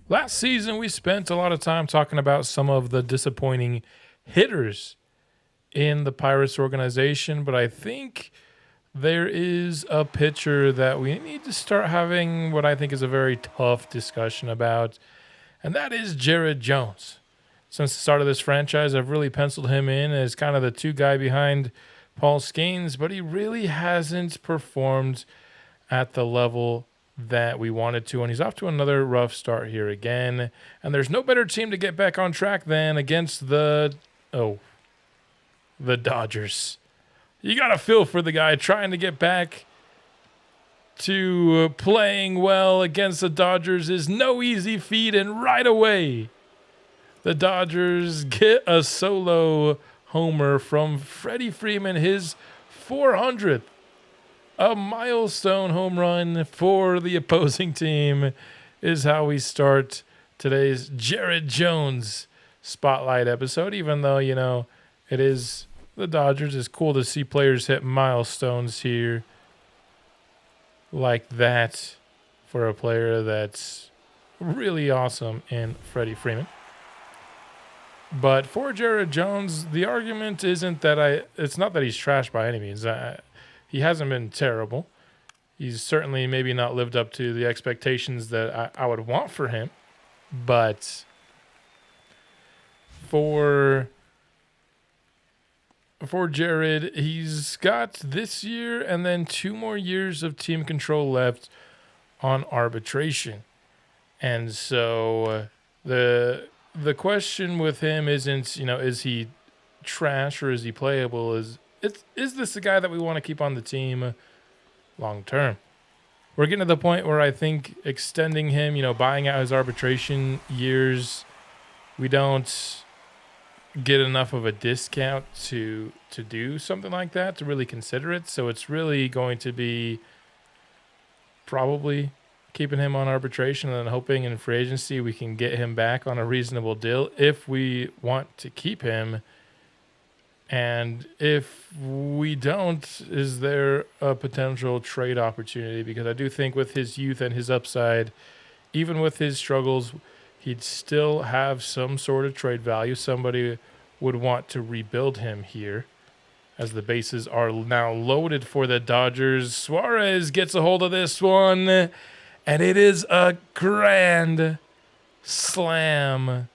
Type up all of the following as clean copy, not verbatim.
Last season, we spent a lot of time talking about some of the disappointing hitters in the Pirates organization, but I think there is a pitcher that we need to start having what I think is a very tough discussion about, and that is Jared Jones. Since the start of this franchise, I've really penciled him in as kind of the two guy behind Paul Skenes, but he really hasn't performed at the level that we wanted to, and he's off to another rough start here again. And there's no better team to get back on track than against the Dodgers. You got to feel for the guy trying to get back to playing well against the Dodgers is no easy feat, and right away, the Dodgers get a solo homer from Freddie Freeman, his 400th. A milestone home run for the opposing team is how we start today's Jared Jones spotlight episode. Even though, it is the Dodgers, it's cool to see players hit milestones here like that for a player that's really awesome in Freddie Freeman. But for Jared Jones, the argument isn't that it's not that he's trash by any means. He hasn't been terrible. He's certainly maybe not lived up to the expectations that I would want for him. But for Jared, he's got this year and then 2 more years of team control left on arbitration. And so the question with him isn't, is he trash or is he playable? Is this the guy that we want to keep on the team long term? We're getting to the point where I think extending him, buying out his arbitration years, we don't get enough of a discount to do something like that, to really consider it. So it's really going to be probably keeping him on arbitration and then hoping in free agency we can get him back on a reasonable deal if we want to keep him. And if we don't, is there a potential trade opportunity? Because I do think with his youth and his upside, even with his struggles, he'd still have some sort of trade value. Somebody would want to rebuild him here as the bases are now loaded for the Dodgers. Suarez gets a hold of this one, and it is a grand slam.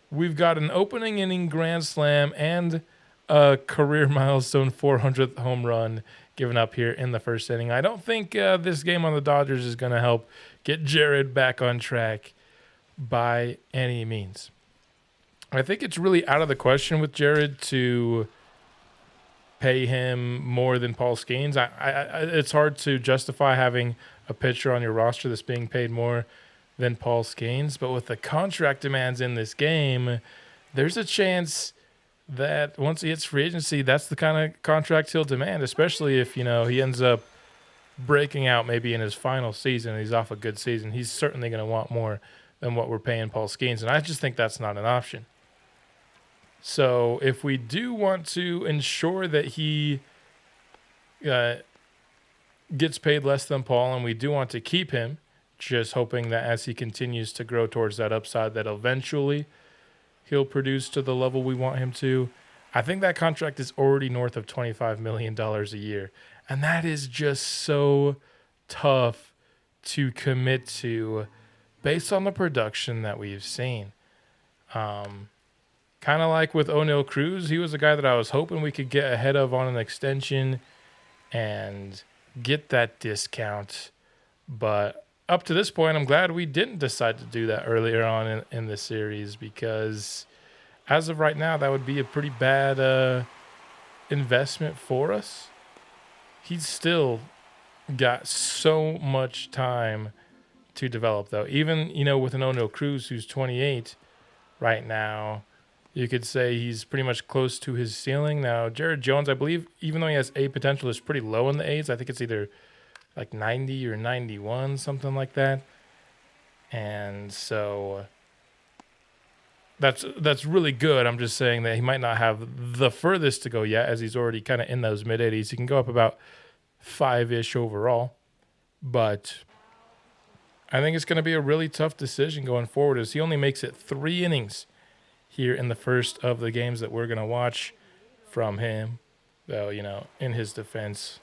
We've got an opening inning grand slam and a career milestone 400th home run given up here in the first inning. I don't think this game on the Dodgers is going to help get Jared back on track by any means. I think it's really out of the question with Jared to pay him more than Paul Skenes. It's hard to justify having a pitcher on your roster that's being paid more than Paul Skenes, but with the contract demands in this game, there's a chance that once he hits free agency, that's the kind of contract he'll demand, especially if, he ends up breaking out maybe in his final season and he's off a good season. He's certainly going to want more than what we're paying Paul Skenes, and I just think that's not an option. So if we do want to ensure that he gets paid less than Paul and we do want to keep him, just hoping that as he continues to grow towards that upside, that eventually he'll produce to the level we want him to. I think that contract is already north of $25 million a year. And that is just so tough to commit to based on the production that we've seen. Kind of like with O'Neal Cruz, he was a guy that I was hoping we could get ahead of on an extension and get that discount. But up to this point, I'm glad we didn't decide to do that earlier on in the series, because as of right now, that would be a pretty bad investment for us. He's still got so much time to develop, though. Even, with an O'Neal Cruz who's 28 right now, you could say he's pretty much close to his ceiling. Now, Jared Jones, I believe, even though he has A potential, is pretty low in the A's. I think it's either like 90 or 91, something like that. And so that's really good. I'm just saying that he might not have the furthest to go yet, as he's already kind of in those mid-80s. He can go up about 5-ish overall. But I think it's going to be a really tough decision going forward as he only makes it 3 innings here in the first of the games that we're going to watch from him. Though, in his defense,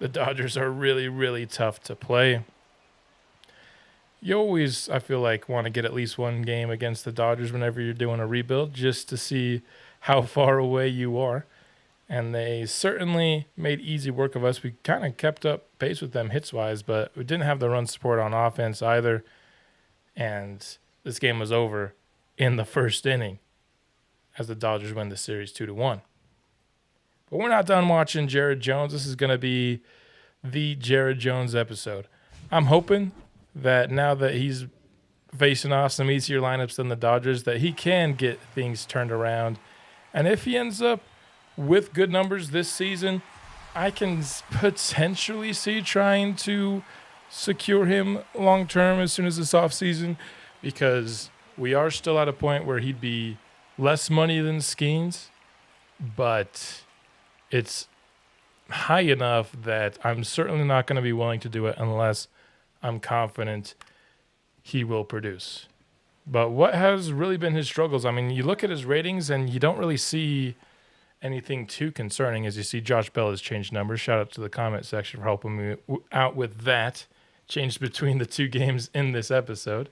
the Dodgers are really, really tough to play. You always, I feel like, want to get at least one game against the Dodgers whenever you're doing a rebuild just to see how far away you are. And they certainly made easy work of us. We kind of kept up pace with them hits-wise, but we didn't have the run support on offense either. And this game was over in the first inning as the Dodgers win the series 2-1. But we're not done watching Jared Jones. This is going to be the Jared Jones episode. I'm hoping that now that he's facing off some easier lineups than the Dodgers, that he can get things turned around. And if he ends up with good numbers this season, I can potentially see trying to secure him long term as soon as this offseason, because we are still at a point where he'd be less money than Skenes, but it's high enough that I'm certainly not going to be willing to do it unless I'm confident he will produce. But what has really been his struggles? I mean, you look at his ratings and you don't really see anything too concerning as you see Josh Bell has changed numbers. Shout out to the comment section for helping me out with that. Changed between the 2 games in this episode,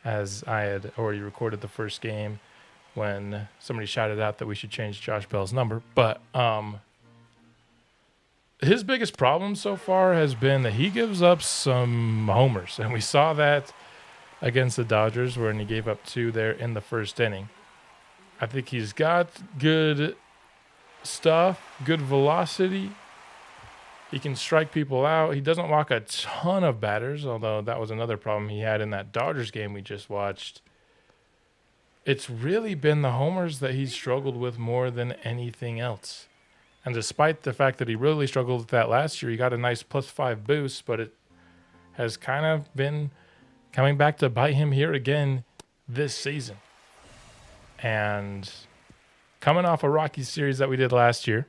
as I had already recorded the first game when somebody shouted out that we should change Josh Bell's number. But his biggest problem so far has been that he gives up some homers. And we saw that against the Dodgers when he gave up 2 there in the first inning. I think he's got good stuff, good velocity. He can strike people out. He doesn't walk a ton of batters, although that was another problem he had in that Dodgers game we just watched. It's really been the homers that he's struggled with more than anything else. And despite the fact that he really struggled with that last year, he got a nice +5 boost, but it has kind of been coming back to bite him here again this season. And coming off a rocky series that we did last year,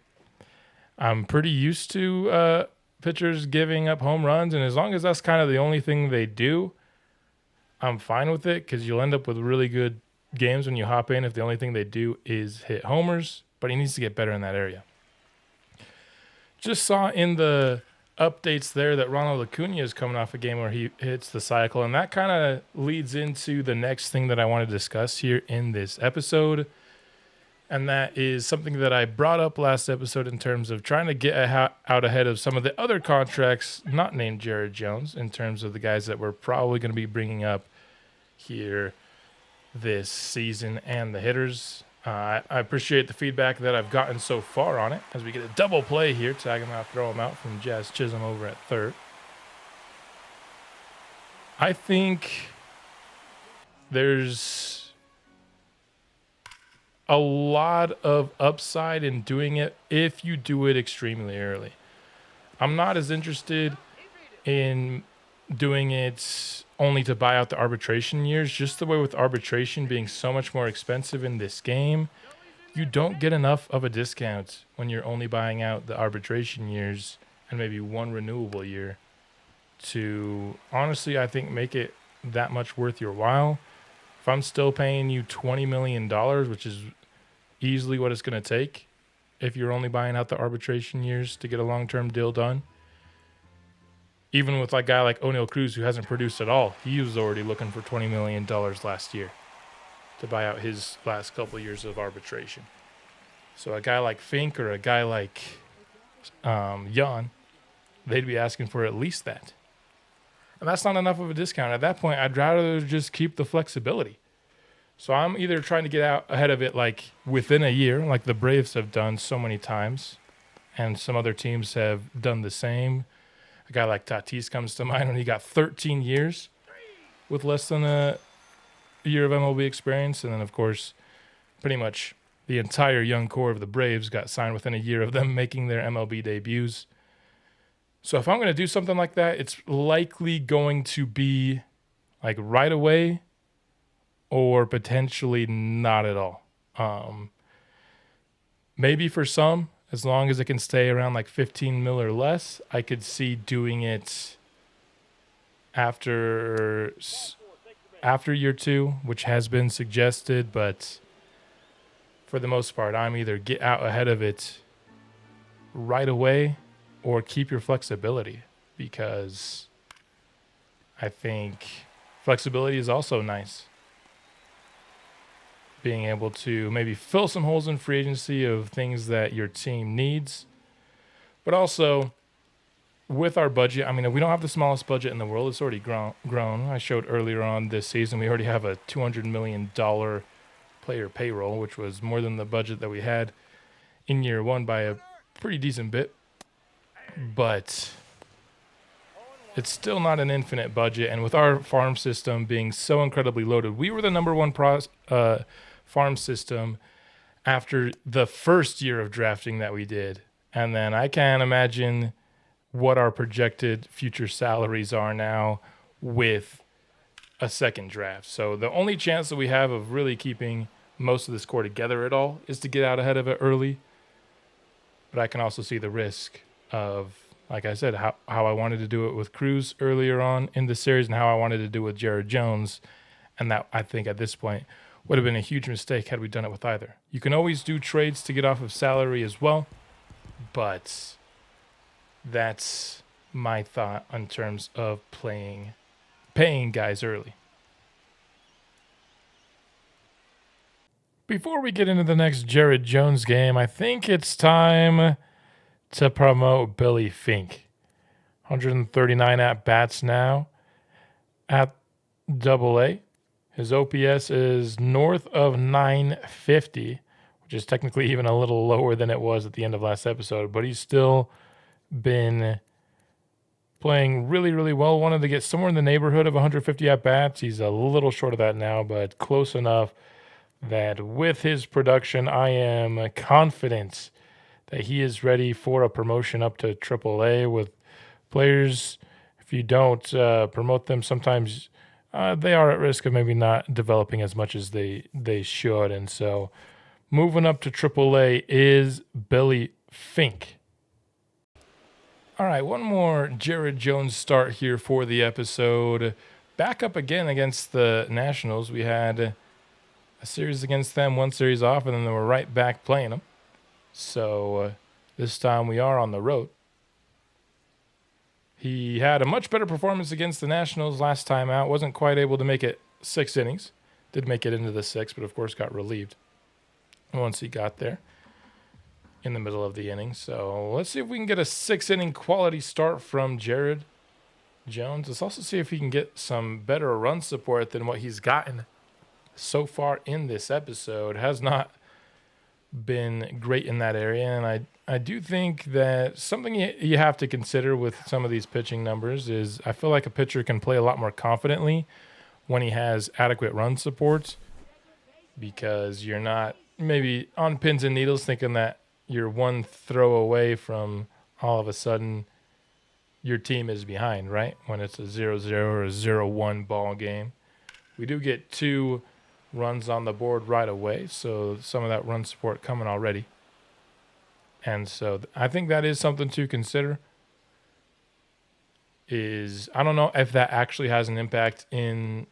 I'm pretty used to pitchers giving up home runs, and as long as that's kind of the only thing they do, I'm fine with it, because you'll end up with really good games when you hop in if the only thing they do is hit homers, but he needs to get better in that area. Just saw in the updates there that Ronald Acuna is coming off a game where he hits the cycle, and that kind of leads into the next thing that I want to discuss here in this episode. And that is something that I brought up last episode in terms of trying to get out ahead of some of the other contracts not named Jared Jones, in terms of the guys that we're probably going to be bringing up here this season and the hitters. I appreciate the feedback that I've gotten so far on it as we get a double play here. Tag him out, throw him out from Jazz Chisholm over at third. I think there's a lot of upside in doing it if you do it extremely early. I'm not as interested in doing it only to buy out the arbitration years. Just the way with arbitration being so much more expensive in this game, you don't get enough of a discount when you're only buying out the arbitration years and maybe one renewable year to honestly, I think, make it that much worth your while. If I'm still paying you $20 million, which is easily what it's going to take if you're only buying out the arbitration years to get a long-term deal done. Even with a guy like O'Neal Cruz, who hasn't produced at all, he was already looking for $20 million last year to buy out his last couple of years of arbitration. So a guy like Fink or a guy like Jan, they'd be asking for at least that. And that's not enough of a discount. At that point, I'd rather just keep the flexibility. So I'm either trying to get out ahead of it like within a year, like the Braves have done so many times, and some other teams have done the same. A guy like Tatis comes to mind when he got 13 years with less than a year of MLB experience. And then, of course, pretty much the entire young core of the Braves got signed within a year of them making their MLB debuts. So if I'm going to do something like that, it's likely going to be like right away or potentially not at all. Maybe for some, as long as it can stay around like 15 mil or less, I could see doing it after year 2, which has been suggested, but for the most part, I'm either get out ahead of it right away or keep your flexibility, because I think flexibility is also nice. Being able to maybe fill some holes in free agency of things that your team needs, but also with our budget, I mean, we don't have the smallest budget in the world. It's already grown. I showed earlier on this season, we already have a $200 million player payroll, which was more than the budget that we had in year 1 by a pretty decent bit. But it's still not an infinite budget. And with our farm system being so incredibly loaded, we were the number 1 farm system after the first year of drafting that we did. And then I can't imagine what our projected future salaries are now with a second draft. So the only chance that we have of really keeping most of this core together at all is to get out ahead of it early. But I can also see the risk of, like I said, how I wanted to do it with Cruz earlier on in the series and how I wanted to do it with Jared Jones. And that, I think, at this point would have been a huge mistake had we done it with either. You can always do trades to get off of salary as well, but that's my thought in terms of paying guys early. Before we get into the next Jared Jones game, I think it's time to promote Billy Fink. 139 at-bats now at AA. His OPS is north of 950, which is technically even a little lower than it was at the end of last episode, but he's still been playing really, really well. Wanted to get somewhere in the neighborhood of 150 at-bats. He's a little short of that now, but close enough that with his production, I am confident that he is ready for a promotion up to AAA. With players, if you don't promote them, sometimes they are at risk of maybe not developing as much as they should. And so moving up to AAA is Billy Fink. All right, one more Jared Jones start here for the episode. Back up again against the Nationals. We had a series against them, one series off, and then they were right back playing them. So this time we are on the road. He had a much better performance against the Nationals last time out. Wasn't quite able to make it 6 innings. Did make it into the 6, but of course got relieved once he got there in the middle of the inning. So let's see if we can get a 6-inning quality start from Jared Jones. Let's also see if he can get some better run support than what he's gotten so far in this episode. Has not been great in that area, and I do think that something you have to consider with some of these pitching numbers is I feel like a pitcher can play a lot more confidently when he has adequate run support, because you're not maybe on pins and needles thinking that you're one throw away from all of a sudden your team is behind, right? When it's a 0-0 or a 0-1 ball game. We do get 2 runs on the board right away, so some of that run support coming already. And so I think that is something to consider. I don't know if that actually has an impact in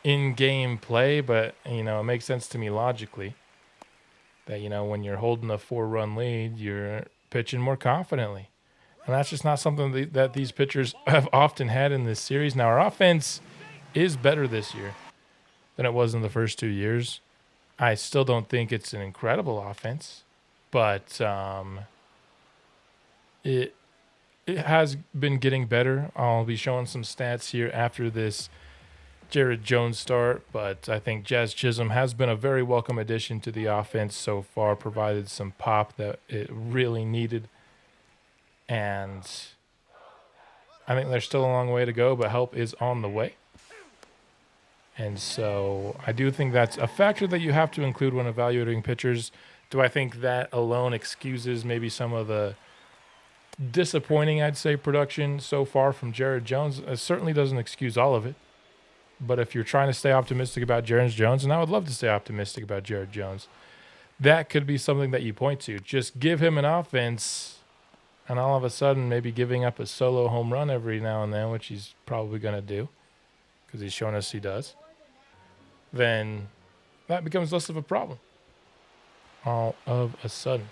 in-game play, but it makes sense to me logically that when you're holding a 4-run lead, you're pitching more confidently. And that's just not something that these pitchers have often had in this series. Now, our offense is better this year than it was in the first 2 years. I still don't think it's an incredible offense, but it has been getting better. I'll be showing some stats here after this Jared Jones start, but I think Jazz Chisholm has been a very welcome addition to the offense so far, provided some pop that it really needed. And I think there's still a long way to go, but help is on the way. And so I do think that's a factor that you have to include when evaluating pitchers. Do I think that alone excuses maybe some of the disappointing, I'd say, production so far from Jared Jones? It certainly doesn't excuse all of it. But if you're trying to stay optimistic about Jared Jones, and I would love to stay optimistic about Jared Jones, that could be something that you point to. Just give him an offense and all of a sudden maybe giving up a solo home run every now and then, which he's probably going to do because he's shown us he does, then that becomes less of a problem. All of a sudden,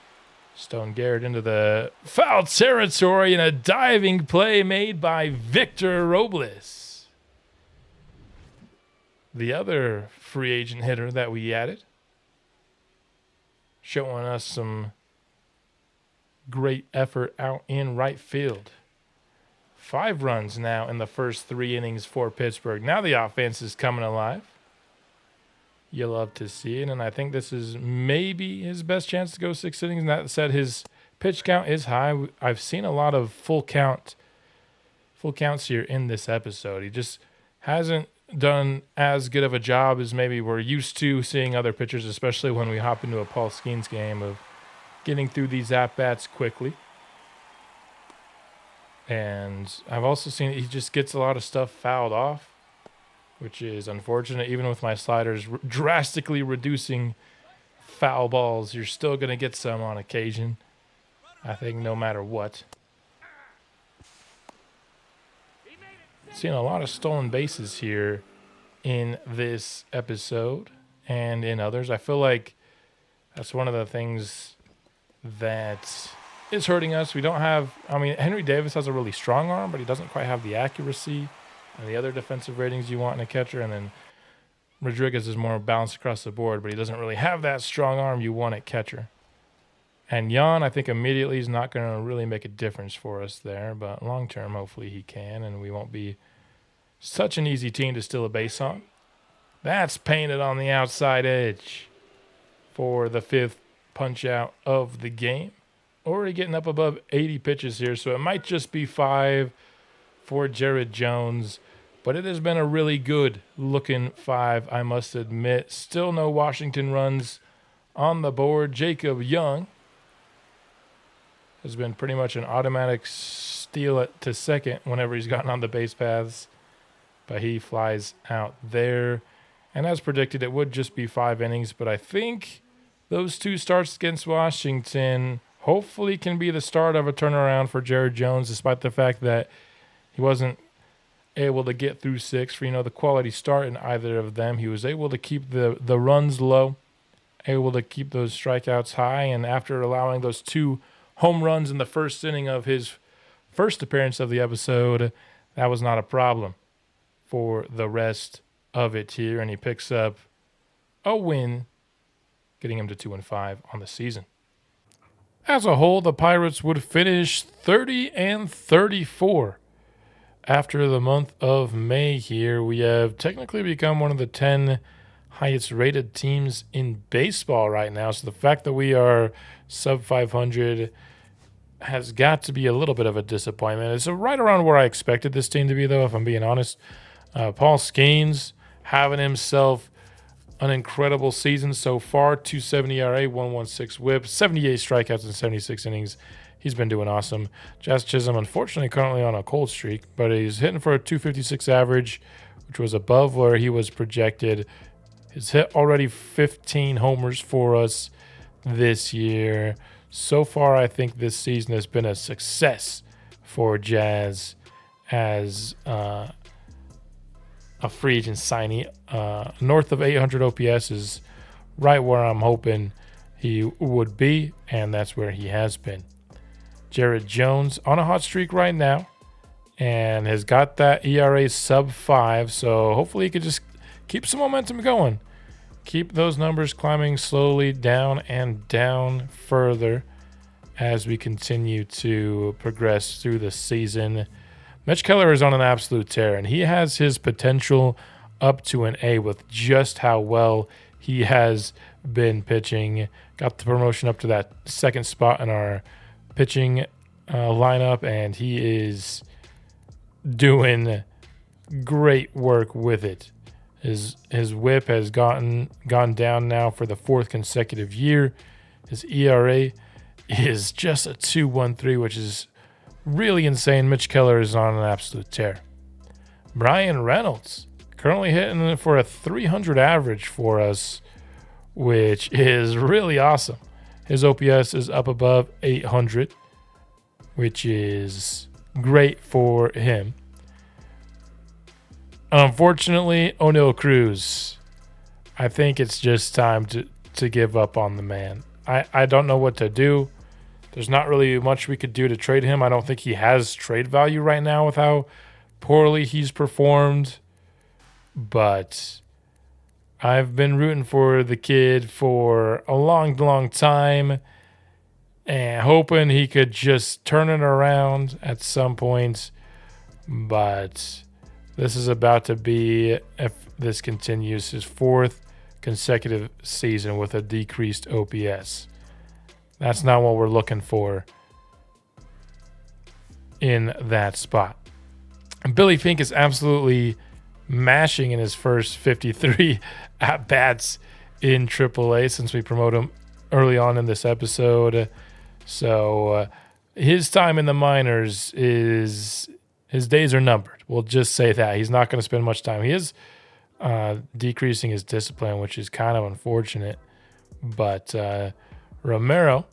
Stone Garrett into the foul territory and a diving play made by Victor Robles, the other free agent hitter that we added, showing us some great effort out in right field. 5 runs now in the first 3 innings for Pittsburgh. Now the offense is coming alive. You love to see it, and I think this is maybe his best chance to go 6 innings. And that said, his pitch count is high. I've seen a lot of full counts here in this episode. He just hasn't done as good of a job as maybe we're used to seeing other pitchers, especially when we hop into a Paul Skenes game, of getting through these at-bats quickly. And I've also seen he just gets a lot of stuff fouled off, which is unfortunate. Even with my sliders drastically reducing foul balls, you're still going to get some on occasion, I think, no matter what. Seeing a lot of stolen bases here in this episode and in others. I feel like that's one of the things that is hurting us. We don't have, Henry Davis has a really strong arm, but he doesn't quite have the accuracy and the other defensive ratings you want in a catcher. And then Rodriguez is more balanced across the board, but he doesn't really have that strong arm you want at catcher. And Jan, I think immediately is not going to really make a difference for us there, but long term, hopefully he can, and we won't be such an easy team to steal a base on. That's painted on the outside edge for the 5th punch out of the game. Already getting up above 80 pitches here, so it might just be 5 for Jared Jones, but it has been a really good looking 5, I must admit. Still no Washington runs on the board. Jacob Young has been pretty much an automatic steal to second whenever he's gotten on the base paths, but he flies out there. And as predicted, it would just be 5 innings, but I think those 2 starts against Washington hopefully can be the start of a turnaround for Jared Jones, despite the fact that he wasn't able to get through 6 for, the quality start in either of them. He was able to keep the runs low, able to keep those strikeouts high, and after allowing those 2 home runs in the first inning of his first appearance of the episode, that was not a problem for the rest of it here, and he picks up a win, getting him to 2-5 on the season. As a whole, the Pirates would finish 30-34 after the month of May here. We have technically become one of the 10 highest rated teams in baseball right now, so the fact that we are sub 500 has got to be a little bit of a disappointment. It's right around where I expected this team to be, though, if I'm being honest. Paul Skenes having himself an incredible season so far. 2.70 ERA, 1.16 WHIP, 78 strikeouts in 76 innings. He's been doing awesome. Jazz Chisholm, unfortunately, currently on a cold streak, but he's hitting for a 256 average, which was above where he was projected. He's hit already 15 homers for us this year. So far, I think this season has been a success for Jazz as a free agent signee. North of 800 OPS is right where I'm hoping he would be, and that's where he has been. Jared Jones on a hot streak right now and has got that ERA sub 5, so hopefully he could just keep some momentum going. Keep those numbers climbing slowly down and down further as we continue to progress through the season. Mitch Keller is on an absolute tear, and he has his potential up to an A with just how well he has been pitching. Got the promotion up to that 2nd spot in our pitching lineup, and he is doing great work with it. His whip has gone down now for the 4th consecutive year. His ERA is just a 2.13, which is really insane. Mitch Keller is on an absolute tear. Brian Reynolds currently hitting for a 300 average for us, which is really awesome. His OPS is up above 800. which is great for him. Unfortunately, O'Neal Cruz, I think it's just time to give up on the man. I don't know what to do. There's not really much we could do to trade him. I don't think he has trade value right now with how poorly he's performed. But I've been rooting for the kid for a long, long time and hoping he could just turn it around at some point. But this is about to be, if this continues, his 4th consecutive season with a decreased OPS. That's not what we're looking for in that spot. And Billy Fink is absolutely mashing in his first 53 at-bats in AAA since we promote him early on in this episode. So his time in the minors his days are numbered. We'll just say that. He's not going to spend much time. He is decreasing his discipline, which is kind of unfortunate. But Romero,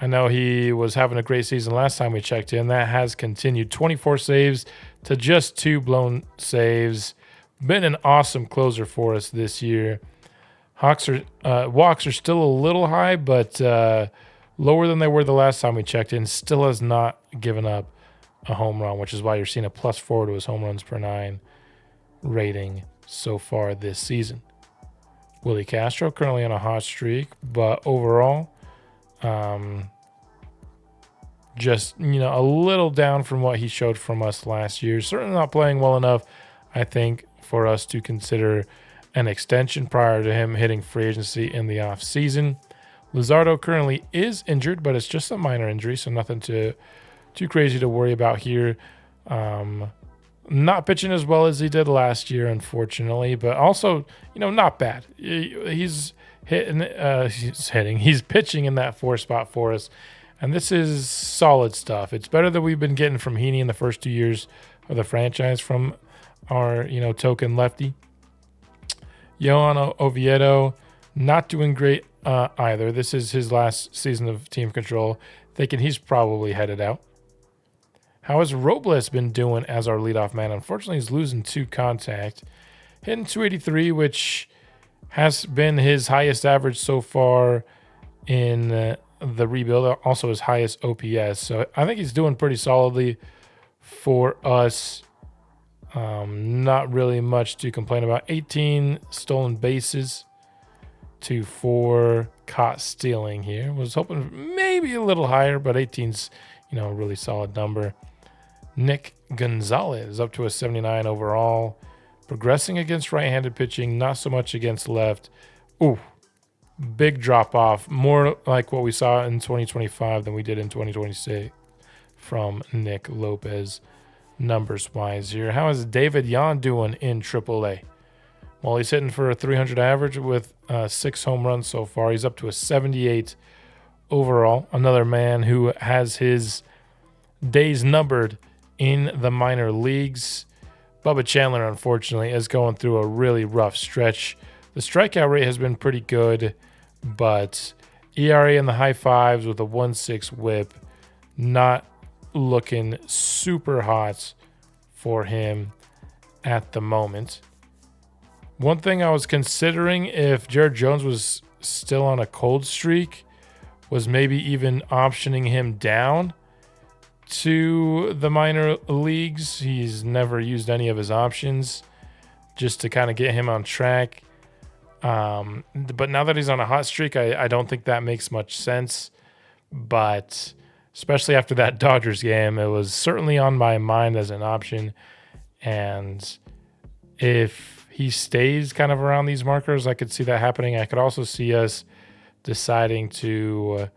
I know he was having a great season last time we checked in. That has continued. 24 saves to just 2 blown saves. Been an awesome closer for us this year. Walks are still a little high, but lower than they were the last time we checked in. Still has not given up a home run, which is why you're seeing a +4 to his home runs per 9 rating so far this season. Willie Castro currently on a hot streak, but overall, just a little down from what he showed from us last year. Certainly not playing well enough, I think, for us to consider an extension prior to him hitting free agency in the off season. Luzardo currently is injured, but it's just a minor injury, so nothing too crazy to worry about here. Not pitching as well as he did last year, unfortunately, but also, not bad. He's pitching in that 4 spot for us, and this is solid stuff. It's better than we've been getting from Heaney in the first 2 years of the franchise from our, token lefty. Yohan Oviedo, not doing great either. This is his last season of team control. Thinking he's probably headed out. How has Robles been doing as our leadoff man? Unfortunately, he's losing 2 contact. Hitting 283, which has been his highest average so far in the rebuild. Also his highest OPS. So I think he's doing pretty solidly for us. Not really much to complain about. 18 stolen bases to 4 caught stealing here. Was hoping maybe a little higher, but 18's, a really solid number. Nick Gonzalez up to a 79 overall. Progressing against right-handed pitching, not so much against left. Ooh, big drop off. More like what we saw in 2025 than we did in 2026 from Nick Lopez. Numbers-wise here. How is David Yan doing in AAA? Well, he's hitting for a 300 average with 6 home runs so far. He's up to a 78 overall. Another man who has his days numbered in the minor leagues. Bubba Chandler, unfortunately, is going through a really rough stretch. The strikeout rate has been pretty good, but ERA in the high 5s with a 1.6 whip, not looking super hot for him at the moment. One thing I was considering, if Jared Jones was still on a cold streak, was maybe even optioning him down to the minor leagues. He's never used any of his options just to kind of get him on track. But now that he's on a hot streak, I don't think that makes much sense. But especially after that Dodgers game, it was certainly on my mind as an option. And if he stays kind of around these markers, I could see that happening. I could also see us deciding to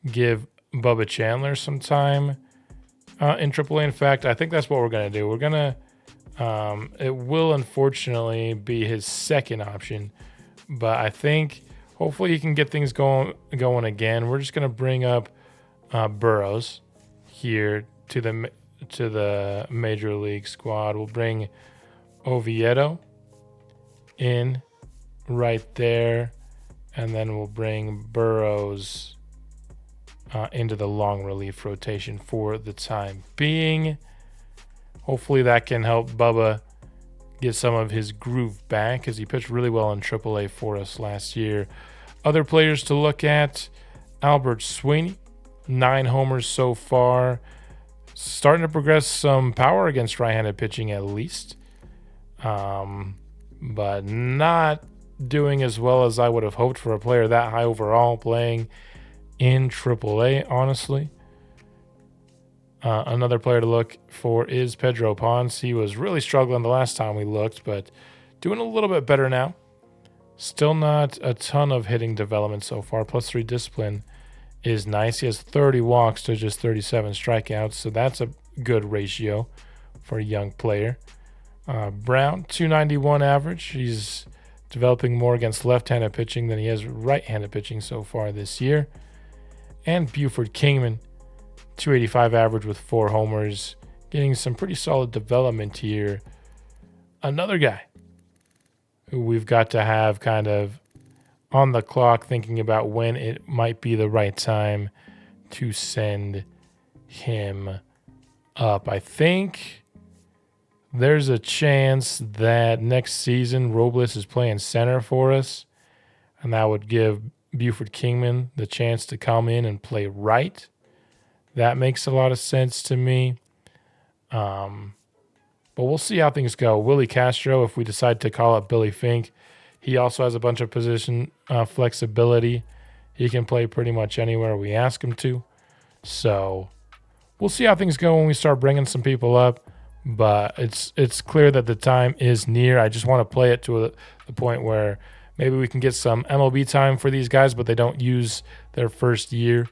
give Bubba Chandler some time in AAA. In fact, I think that's what we're going to do. We're going to, it will unfortunately be his second option, but I think hopefully he can get things going again. We're just going to bring up Burrows here to the major league squad. We'll bring Oviedo in right there, and then we'll bring Burrows into the long relief rotation for the time being. Hopefully that can help Bubba get some of his groove back, because he pitched really well in AAA for us last year. Other players to look at: Albert Sweeney, 9 homers so far. Starting to progress some power against right-handed pitching at least. But not doing as well as I would have hoped for a player that high overall playing in AAA, honestly. Another player to look for is Pedro Ponce. He was really struggling the last time we looked, but doing a little bit better now. Still not a ton of hitting development so far. +3 discipline is nice. He has 30 walks to just 37 strikeouts, so that's a good ratio for a young player. Brown, 291 average. He's developing more against left-handed pitching than he has right-handed pitching so far this year. And Buford Kingman, 285 average with 4 homers, getting some pretty solid development here. Another guy who we've got to have kind of on the clock, thinking about when it might be the right time to send him up. I think there's a chance that next season Robles is playing center for us, and that would give Buford Kingman the chance to come in and play right. That makes a lot of sense to me. But we'll see how things go. Willie Castro, if we decide to call up Billy Fink, he also has a bunch of position flexibility. He can play pretty much anywhere we ask him to. So we'll see how things go when we start bringing some people up. But it's clear that the time is near. I just want to play it to the point where maybe we can get some MLB time for these guys, but they don't use their first year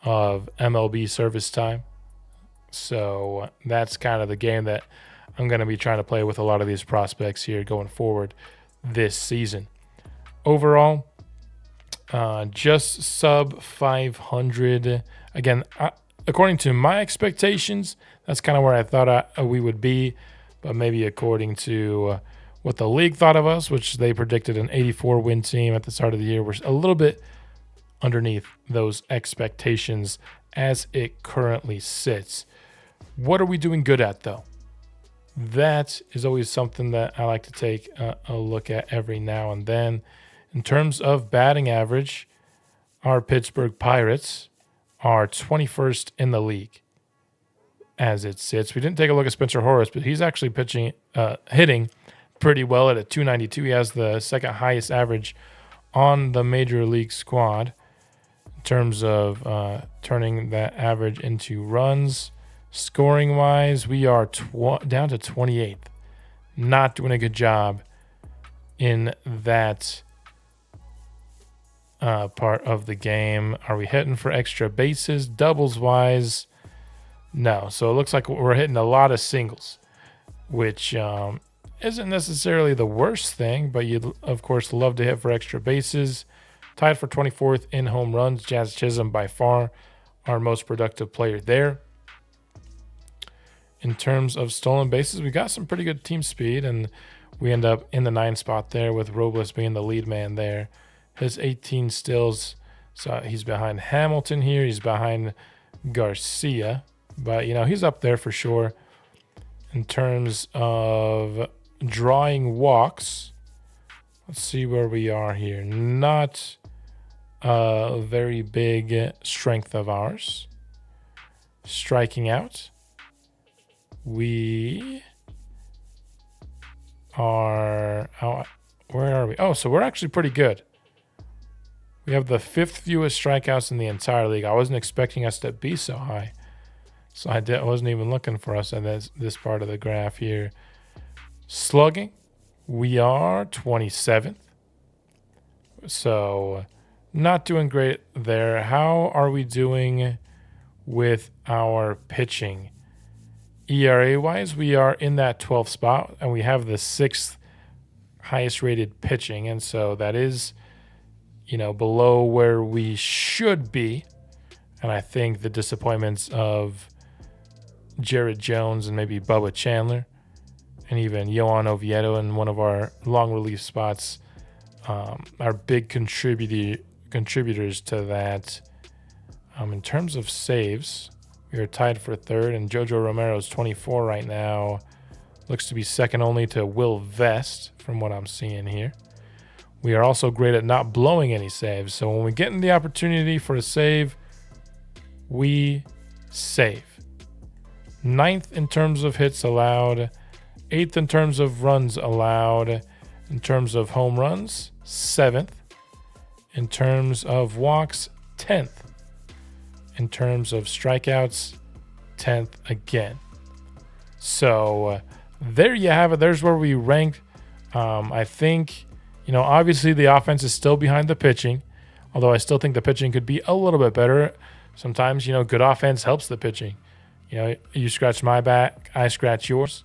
of MLB service time. So that's kind of the game that I'm going to be trying to play with a lot of these prospects here going forward this season. Overall, just sub 500. Again, according to my expectations, that's kind of where I thought we would be. But maybe according to what the league thought of us, which they predicted an 84-win team at the start of the year, we're a little bit underneath those expectations as it currently sits. What are we doing good at, though? That is always something that I like to take a look at every now and then. In terms of batting average, our Pittsburgh Pirates are 21st in the league as it sits. We didn't take a look at Spencer Horace, but he's actually hitting pretty well at a 292. He has the second highest average on the major league squad in terms of turning that average into runs. Scoring wise, we are down to 28th. Not doing a good job in that part of the game. Are we hitting for extra bases? Doubles wise, no. So it looks like we're hitting a lot of singles, which isn't necessarily the worst thing, but you'd, of course, love to hit for extra bases. Tied for 24th in home runs. Jazz Chisholm by far our most productive player there. In terms of stolen bases, we got some pretty good team speed, and we end up in the 9th spot there with Robles being the lead man there. His 18 steals, so he's behind Hamilton here. He's behind Garcia, but, he's up there for sure. In terms of drawing walks, let's see where we are here. Not a very big strength of ours. Striking out, we are, where are we? Oh, so we're actually pretty good. We have the 5th fewest strikeouts in the entire league. I wasn't expecting us to be so high. So I wasn't even looking for us at this part of the graph here. Slugging, we are 27th. So not doing great there. How are we doing with our pitching? ERA-wise, we are in that 12th spot, and we have the 6th highest-rated pitching, and so that is, below where we should be. And I think the disappointments of Jared Jones and maybe Bubba Chandler and even Yohan Oviedo in one of our long relief spots are big contributors to that In terms of saves, we are tied for third, and Jojo Romero's 24 right now. Looks to be second only to Will Vest from what I'm seeing here. We are also great at not blowing any saves. So when we get in the opportunity for a save, we save. 9th in terms of hits allowed. 8th in terms of runs allowed. In terms of home runs, 7th. In terms of walks, 10th. In terms of strikeouts, 10th again. So there you have it. There's where we ranked. I think, obviously the offense is still behind the pitching, although I still think the pitching could be a little bit better. Sometimes, good offense helps the pitching. You scratch my back, I scratch yours.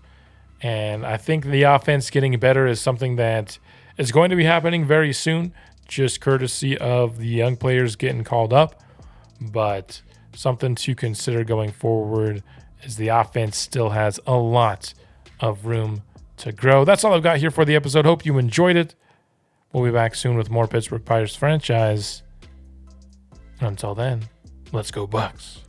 And I think the offense getting better is something that is going to be happening very soon, just courtesy of the young players getting called up. But something to consider going forward is the offense still has a lot of room to grow. That's all I've got here for the episode. Hope you enjoyed it. We'll be back soon with more Pittsburgh Pirates franchise. Until then, let's go Bucks.